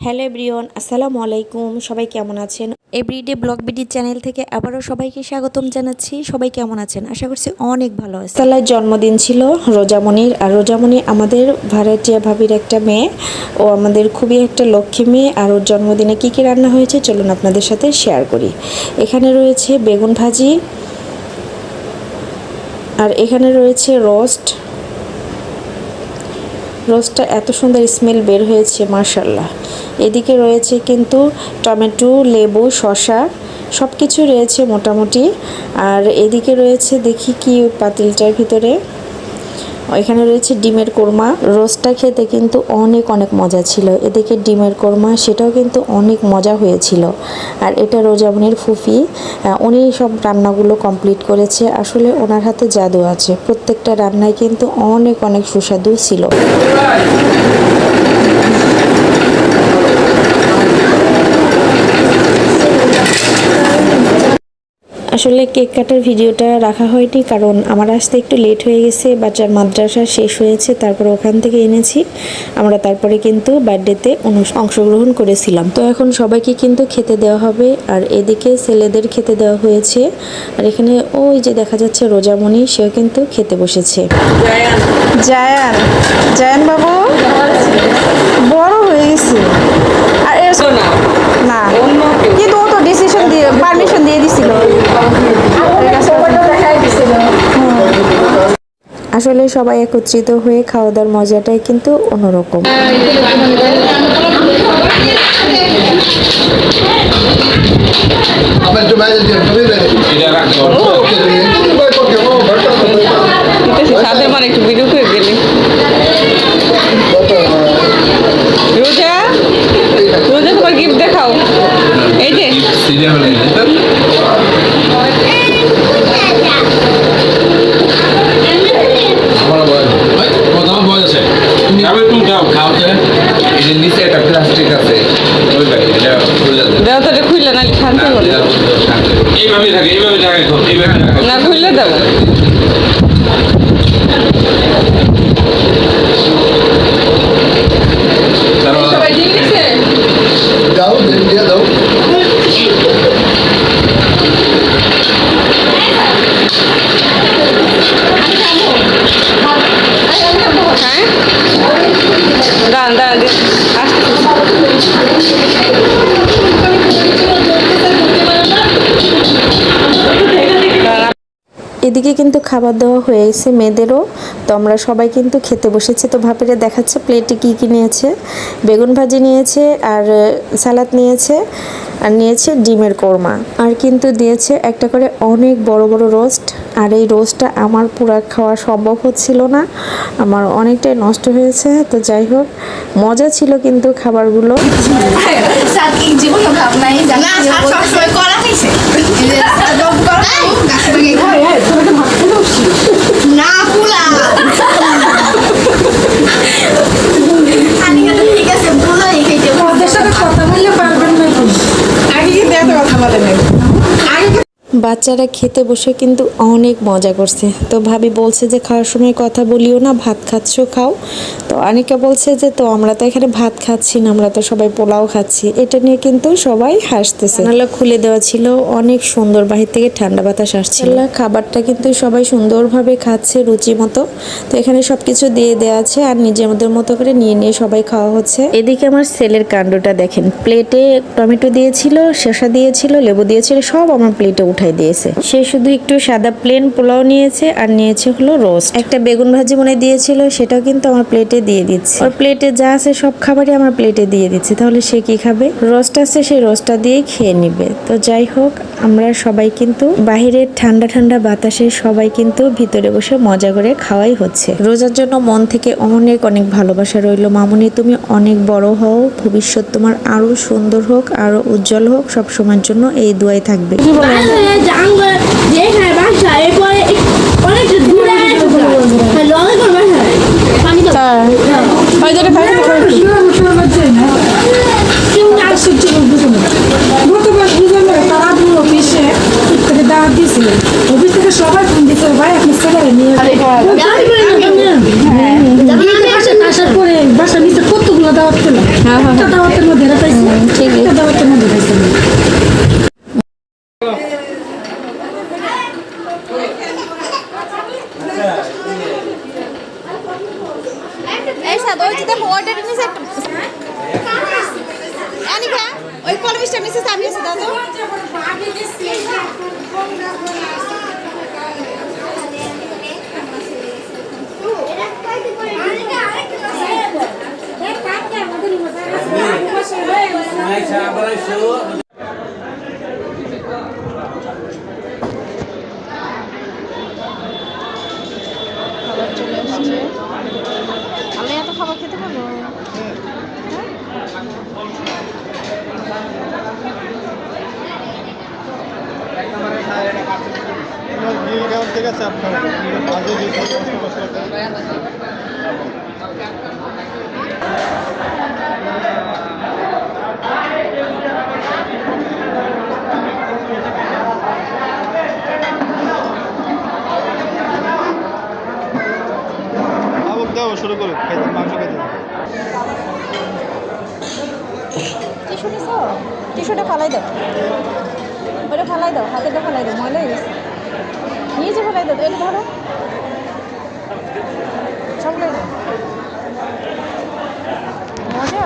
Hello everyone, আসসালামু আলাইকুম। সবাই কেমন আছেন? এভরিডে ব্লগ বিডি চ্যানেল থেকে আবারও সবাইকে স্বাগতম জানাচ্ছি। সবাই কেমন আছেন? আশা করছি অনেক ভালো আছে। সালার জন্মদিন ছিল রোজামণির, আর রোজামণি আমাদের ভাড়াটিয়া ভাবির একটা মেয়ে। ও আমাদের খুবই একটা লক্ষ্মী মেয়ে। আর ওর জন্মদিনে কী কী রান্না হয়েছে চলুন আপনাদের সাথে শেয়ার করি। এখানে রয়েছে বেগুন ভাজি, আর এখানে রয়েছে রোস্টটা এত সুন্দর স্মেল বের হয়েছে মাশাআল্লাহ। এদিকে রয়েছে কিন্তু টমেটো, লেবু, শসা সব কিছু রয়েছে মোটামুটি। আর এদিকে রয়েছে দেখি কি পাতিলটার ভিতরে, এখানে রয়েছে ডিমের কোরমা। রোস্টটা খেতে কিন্তু অনেক মজা ছিল। এদিকে ডিমের কোরমা, সেটাও কিন্তু অনেক মজা হয়েছিল। আর এটা রোজামণির ফুফি, উনি সব রান্নাগুলো কমপ্লিট করেছে। আসলে ওনার হাতে জাদু আছে, প্রত্যেকটা রান্নায় কিন্তু অনেক সুস্বাদু ছিল। আসলে কেক কাটার ভিডিওটা রাখা হয়নি, কারণ আমার আসতে একটু লেট হয়ে গেছে। বাচ্চার মাদ্রাসা শেষ হয়েছে, তারপরে ওখান থেকে এনেছি আমরা। তারপরে কিন্তু বার্থডেতে অংশগ্রহণ করেছিলাম। তো এখন সবাইকে কিন্তু খেতে দেওয়া হবে। আর এদিকে ছেলেদের খেতে দেওয়া হয়েছে। আর এখানে ওই যে দেখা যাচ্ছে রোজামণি, সেও কিন্তু খেতে বসেছে। জায়ান বাবু বড় হয়ে গেছে। আর না কিন্তু ও তো ডিসিশন দিয়ে পারমিশন দিয়ে দিছিল। আসলে সবাই একত্রিত হয়ে খাওয়া দাওয়ার মজাটাই কিন্তু অন্যরকম। রোজা তোমার গিফট দেখাও। এই যে দেওয়াটা খুললে না শান্তি হল না, খুললে দেবো। সবাই ঠিক আছে, দাও দিয়ে দাও। এদিকে কিন্তু খাবার দেওয়া হয়েছে মেয়েদেরও। তো আমরা সবাই কিন্তু খেতে বসেছি। তো ভাবিরা দেখাচ্ছে প্লেটে কী কী নিয়েছে। বেগুন ভাজি নিয়েছে, আর সালাদ নিয়েছে, আর নিয়েছে ডিমের কোরমা, আর কিন্তু দিয়েছে একটা করে অনেক বড় রোস্ট। আর এই রোস্টটা আমার পুরা খাওয়া সম্ভব হচ্ছিল না, আমার অনেকটাই নষ্ট হয়েছে। তো যাই হোক, মজা ছিল কিন্তু খাবারগুলো। বাচ্চারা খেতে বসে কিন্তু অনেক মজা করছে। তো ভাবি বলছে যে খাওয়ার সময় কথা বলিও না, ভাত খাচ্ছ খাও। তো অনেকে বলছে যে তো আমরা তো এখানে ভাত খাচ্ছি না, আমরা তো সবাই পোলাও খাচ্ছি। এটা নিয়ে কিন্তু সবাই হাসতেছে। নাহলে খুলে দেওয়া ছিল, অনেক সুন্দর, বাহির থেকে ঠান্ডা বাতাস আসছিল। খাবারটা কিন্তু সবাই সুন্দরভাবে খাচ্ছে রুচি মতো। তো এখানে সবকিছু দিয়ে দেওয়া আছে, আর নিজের মতো করে নিয়ে সবাই খাওয়া হচ্ছে। এদিকে আমার ছেলের কাণ্ডটা দেখেন, প্লেটে টমেটো দিয়েছিল, শসা দিয়েছিল, লেবু দিয়েছিল, সব আমার প্লেটে উঠাই দিয়েছে। সে শুধু একটু সাদা প্লেন পোলাও নিয়েছে আর নিয়েছে হলো রোস্ট। একটা বেগুন ভাজি মনে দিয়েছিল, সেটাও কিন্তু আমার প্লেটে দিয়ে দিচ্ছে। ওর প্লেটে যা আছে সব খাবারই আমার প্লেটে দিয়ে দিচ্ছে, তাহলে সে কি খাবে? রোস্ট আছে, সেই রোস্টটা দিয়েই খেয়ে নিবে। তো যাই হোক, আমরা সবাই কিন্তু বাহিরের ঠান্ডা ঠান্ডা বাতাসে সবাই কিন্তু ভিতরে বসে মজা করে খাওয়াই হচ্ছে। রোজার জন্য মন থেকে অনেক অনেক ভালোবাসা রইল। মামুনি, তুমি অনেক বড় হও, ভবিষ্যৎ তোমার আরো সুন্দর হোক, আরো উজ্জ্বল হোক, সব সময়ের জন্য এই দোয়াই থাকবে। সবাই ফোন দিতে ভাই আপনি ছেলে নিয়ে আসার পরে বাসার নিচে কতগুলো দাওয়াত পেল, একটা দাওয়াতের মধ্যে পাইছি, একটা দাওয়াতের মধ্যে পাইছি। ওই কলমিশটা মিসেস আমি আছে দাদা খাবার চলে আসছে। আমি এত খাবার খেতে পারবো? ঠিক আছে আপনার দাও শুরু করো, মাংস খেতে। টিস্যু নিছো? টিস্যুটা ফালাই দাও, ওটা ফালাই দাও, হাতেরটা ফালাই দাও, ময়লা হয়ে গেছে। নিচে ফালাই দাও, এটা ধরো চকলেট মজা।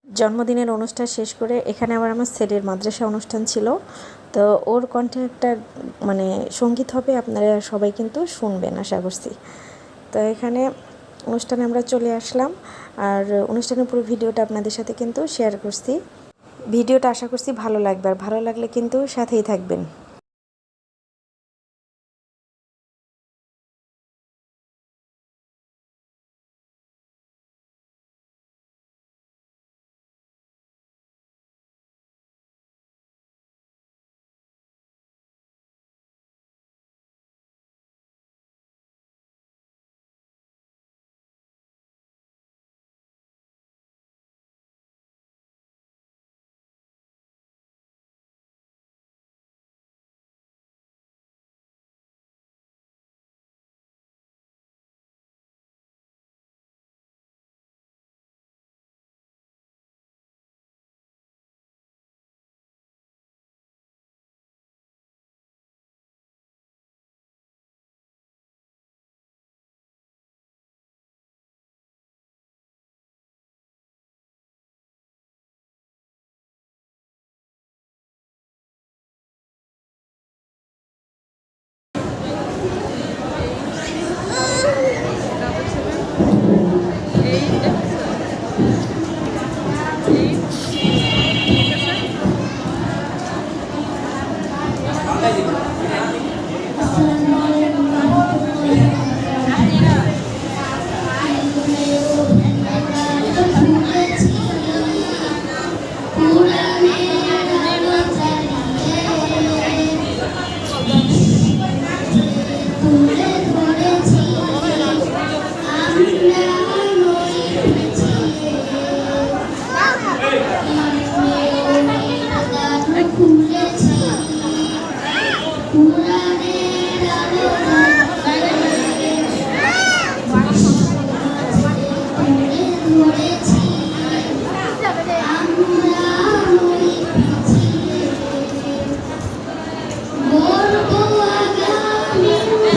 জন্মদিনের অনুষ্ঠান শেষ করে এখানে আবার আমার ছেলের মাদ্রাসা অনুষ্ঠান ছিল, তো ওর কণ্ঠে একটা মানে সঙ্গীত হবে, আপনারা সবাই কিন্তু শুনবেন আশা করছি। তো এখানে অনুষ্ঠানে আমরা চলে আসলাম, আর অনুষ্ঠানের পুরো ভিডিওটা আপনাদের সাথে কিন্তু শেয়ার করছি। ভিডিওটা আশা করছি ভালো লাগবে, আর ভালো লাগলে কিন্তু সাথেই থাকবেন।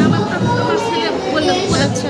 আমার বললাম বলেছে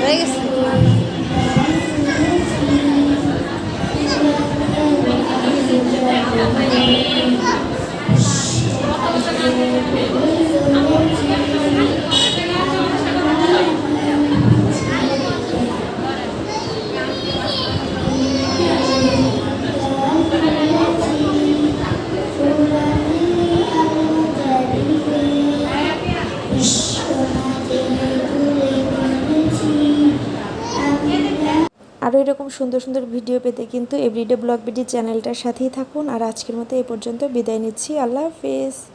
হয়ে গেছে। আরও এরকম সুন্দর সুন্দর ভিডিও পেতে কিন্তু এভরিডে ব্লগ বিডি চ্যানেলটার সাথেই থাকুন। আর আজকের মতো এ পর্যন্ত বিদায় নিচ্ছি। আল্লাহ হাফেজ।